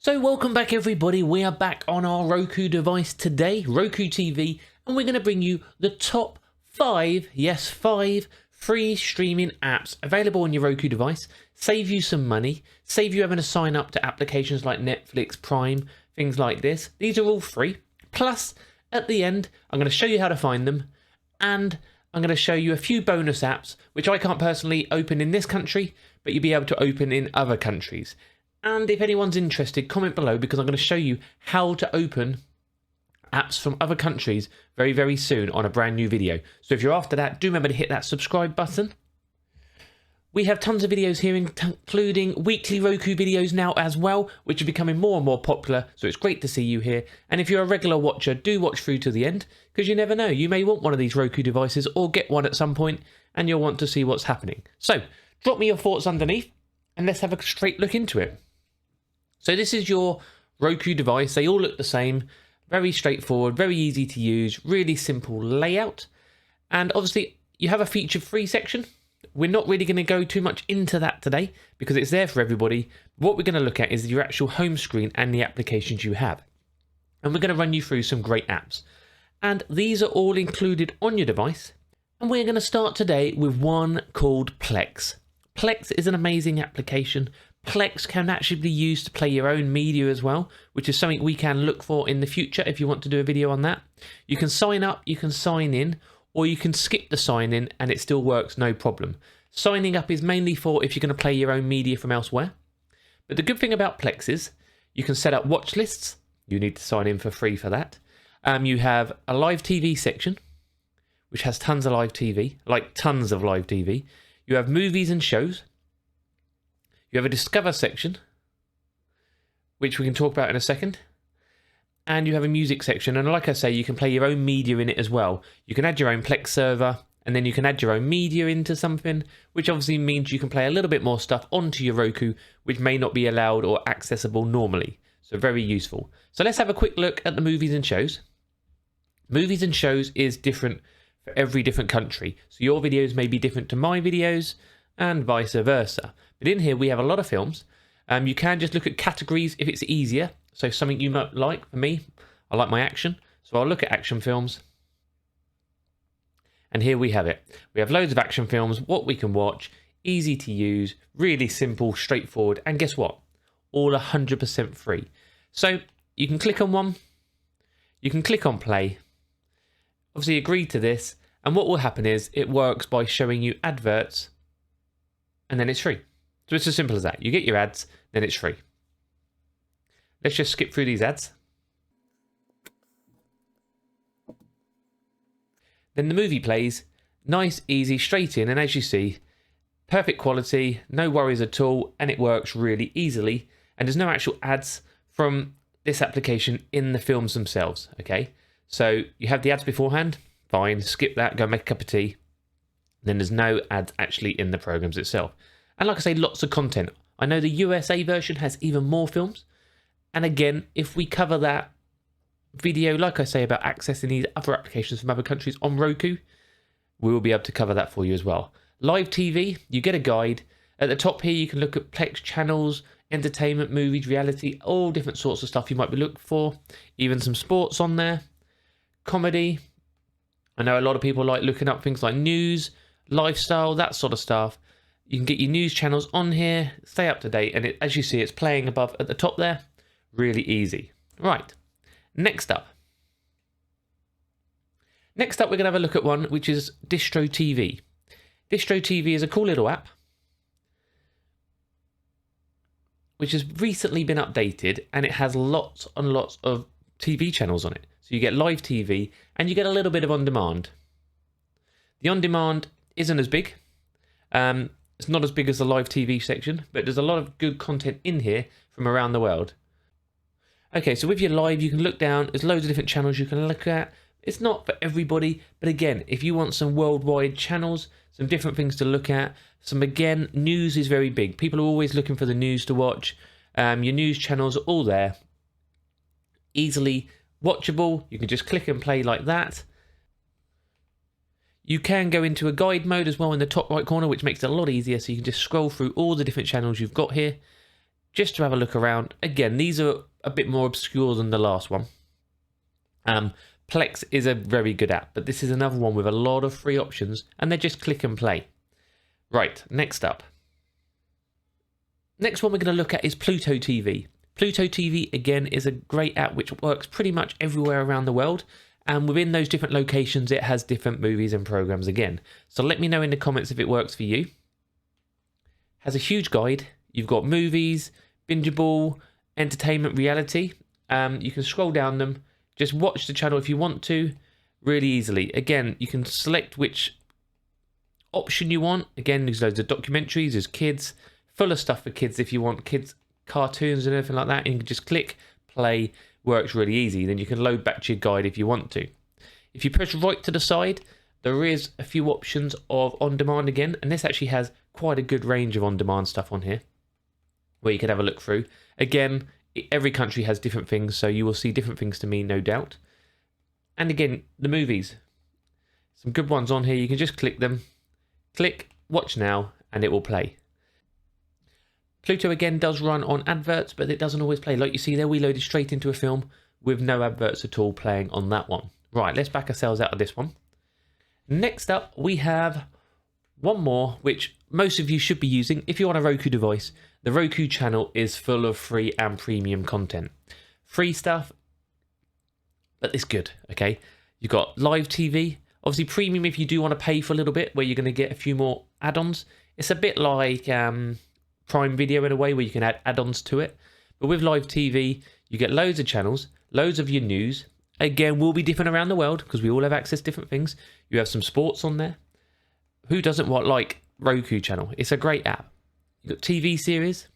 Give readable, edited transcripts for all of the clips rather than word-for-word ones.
So welcome back everybody, we are back on our Roku device today, Roku TV, and we're going to bring you the top 5, yes 5, free streaming apps available on your Roku device, save you some money, save you having to sign up to applications like Netflix, Prime, things like this. These are all free, plus at the end I'm going to show you how to find them, and I'm going to show you a few bonus apps which I can't personally open in this country, but you'll be able to open in other countries. And if anyone's interested, comment below because I'm going to show you how to open apps from other countries very, very soon on a brand new video. So if you're after that, do remember to hit that subscribe button. We have tons of videos here, including weekly Roku videos now as well, which are becoming more and more popular. So it's great to see you here. And if you're a regular watcher, do watch through to the end because you never know. You may want one of these Roku devices or get one at some point and you'll want to see what's happening. So drop me your thoughts underneath and let's have a straight look into it. So this is your Roku device. They all look the same, very straightforward, very easy to use, really simple layout. And obviously you have a featured free section. We're not really going to go too much into that today because it's there for everybody. What we're going to look at is your actual home screen and the applications you have. And we're going to run you through some great apps. And these are all included on your device. And we're going to start today with one called Plex. Plex is an amazing application. Plex can actually be used to play your own media as well, which is something we can look for in the future if you want to do a video on that. You can sign up, you can sign in, or you can skip the sign in and it still works no problem. Signing up is mainly for if you're going to play your own media from elsewhere. But the good thing about Plex is you can set up watch lists. You need to sign in for free for that. You have a live TV section, which has tons of live TV, like tons of live TV. You have movies and shows. You have a Discover section, which we can talk about in a second. And you have a music section. And like I say, you can play your own media in it as well. You can add your own Plex server, and then you can add your own media into something, which obviously means you can play a little bit more stuff onto your Roku, which may not be allowed or accessible normally. So very useful. So let's have a quick look at the movies and shows. Movies and shows is different for every different country. So your videos may be different to my videos, and vice versa. But in here we have a lot of films. You can just look at categories if it's easier. So something you might like, for me, I like my action. So I'll look at action films. And here we have it. We have loads of action films, what we can watch, easy to use, really simple, straightforward. And guess what? All 100% free. So you can click on one. You can click on play. Obviously agree to this. And what will happen is it works by showing you adverts and then it's free. So it's as simple as that. You get your ads, then it's free. Let's just skip through these ads. Then the movie plays, nice, easy, straight in, and as you see, perfect quality, no worries at all, and it works really easily. And there's no actual ads from this application in the films themselves, okay? So you have the ads beforehand, fine, skip that, go make a cup of tea. Then there's no ads actually in the programs itself. And like I say, lots of content. I know the USA version has even more films. And again, if we cover that video, like I say, about accessing these other applications from other countries on Roku, we will be able to cover that for you as well. Live TV, you get a guide. At the top here, you can look at Plex channels, entertainment, movies, reality, all different sorts of stuff you might be looking for. Even some sports on there. Comedy. I know a lot of people like looking up things like news, lifestyle, that sort of stuff. You can get your news channels on here, stay up to date, and as you see, it's playing above at the top there. Really easy. Right, next up. Next up, we're going to have a look at one, which is Distro TV. Distro TV is a cool little app, which has recently been updated, and it has lots and lots of TV channels on it. So you get live TV, and you get a little bit of on-demand. The on-demand isn't as big. It's not as big as the live TV section, but there's a lot of good content in here from around the world. Okay, so with your live, you can look down. There's loads of different channels you can look at. It's not for everybody, but again, if you want some worldwide channels, some different things to look at, again, news is very big. People are always looking for the news to watch. Your news channels are all there. Easily watchable. You can just click and play like that. You can go into a guide mode as well in the top right corner, which makes it a lot easier. So you can just scroll through all the different channels you've got here. just to have a look around. Again, these are a bit more obscure than the last one. Plex is a very good app, but this is another one with a lot of free options, and they're just click and play. Right, next up. Next one we're going to look at is Pluto TV. Pluto TV, again, is a great app which works pretty much everywhere around the world. And within those different locations, it has different movies and programs again. So let me know in the comments if it works for you. Has a huge guide. You've got movies, bingeable, entertainment, reality. You can scroll down them. Just watch the channel if you want to, really easily. Again, you can select which option you want. Again, there's loads of documentaries, there's kids, full of stuff for kids if you want kids, cartoons and everything like that. And you can just click, play, works really easy. Then you can load back to your guide if you want to. If you push right to the side, there is a few options of on-demand again. And this actually has quite a good range of on-demand stuff on here, where you can have a look through. Again, every country has different things, so you will see different things to me, no doubt. And again, the movies. Some good ones on here. You can just click them. Click, watch now, and it will play. Pluto, again, does run on adverts, but it doesn't always play. Like you see there, we loaded straight into a film with no adverts at all playing on that one. Right, let's back ourselves out of this one. Next up, we have one more, which most of you should be using. If you're on a Roku device, the Roku channel is full of free and premium content. Free stuff, but it's good, okay? You've got live TV. Obviously, premium if you do want to pay for a little bit, where you're going to get a few more add-ons. It's a bit like Prime Video in a way, where you can add add-ons to it. But with live TV, you get loads of channels, loads of your news. Again, will be different around the world because we all have access to different things. You have some sports on there. Who doesn't like Roku Channel? It's a great app. You've got TV series.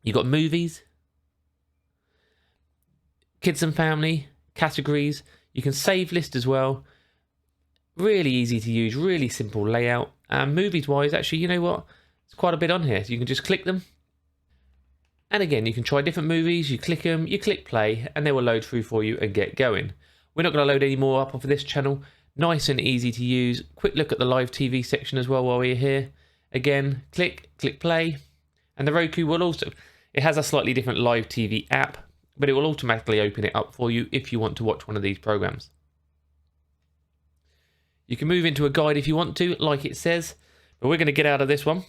You've got movies. Kids and family. Categories. You can save list as well. Really easy to use. Really simple layout. Movies wise, actually, you know what? It's quite a bit on here. So you can just click them. And again, you can try different movies. You click them. You click play. And they will load through for you and get going. We're not going to load any more up off of this channel. Nice and easy to use. Quick look at the live TV section as well while we're here. Again, click play. And the Roku will also, it has a slightly different live TV app, but it will automatically open it up for you if you want to watch one of these programs. You can move into a guide if you want to, like it says, but we're going to get out of this one.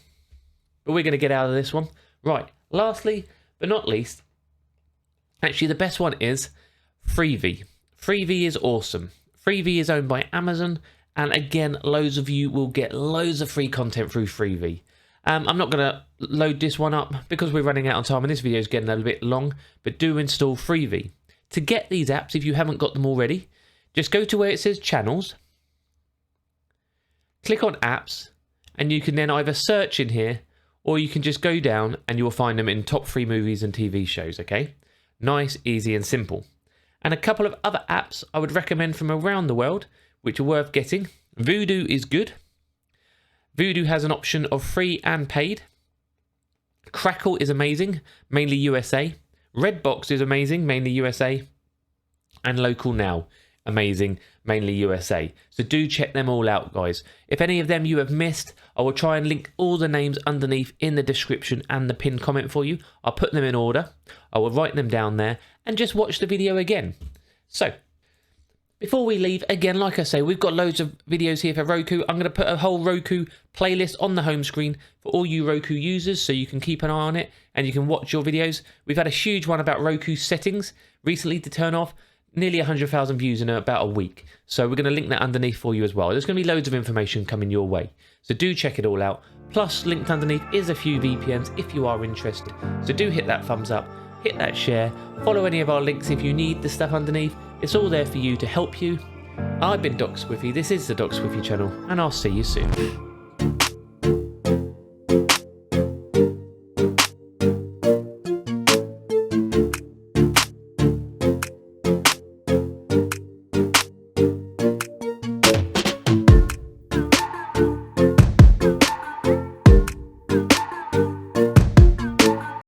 Right, lastly, but not least, actually the best one is Freebie. Freebie is awesome. Freebie is owned by Amazon, and again, loads of you will get loads of free content through Freebie. I'm not going to load this one up because we're running out of time and this video is getting a little bit long, but do install Freebie. To get these apps, if you haven't got them already, just go to where it says channels, click on apps, and you can then either search in here or you can just go down and you will find them in top 3 movies and TV shows, okay? Nice, easy and simple. And a couple of other apps I would recommend from around the world, which are worth getting. Vudu is good. Vudu has an option of free and paid. Crackle is amazing, mainly USA. Redbox is amazing, mainly USA. And Local Now, amazing, mainly USA. So do check them all out, guys. If any of them you have missed, I will try and link all the names underneath in the description and the pinned comment for you. I'll put them in order. I will write them down there and just watch the video again. So, before we leave, again, like I say, we've got loads of videos here for Roku. I'm going to put a whole Roku playlist on the home screen for all you Roku users, so you can keep an eye on it and you can watch your videos. We've had a huge one about Roku settings recently to turn off. Nearly 100,000 views in about a week. So we're going to link that underneath for you as well. There's going to be loads of information coming your way. So do check it all out. Plus, linked underneath is a few VPNs if you are interested. So do hit that thumbs up, hit that share, follow any of our links if you need the stuff underneath. It's all there for you to help you. I've been Doc Squiffy, this is the Doc Squiffy channel, and I'll see you soon.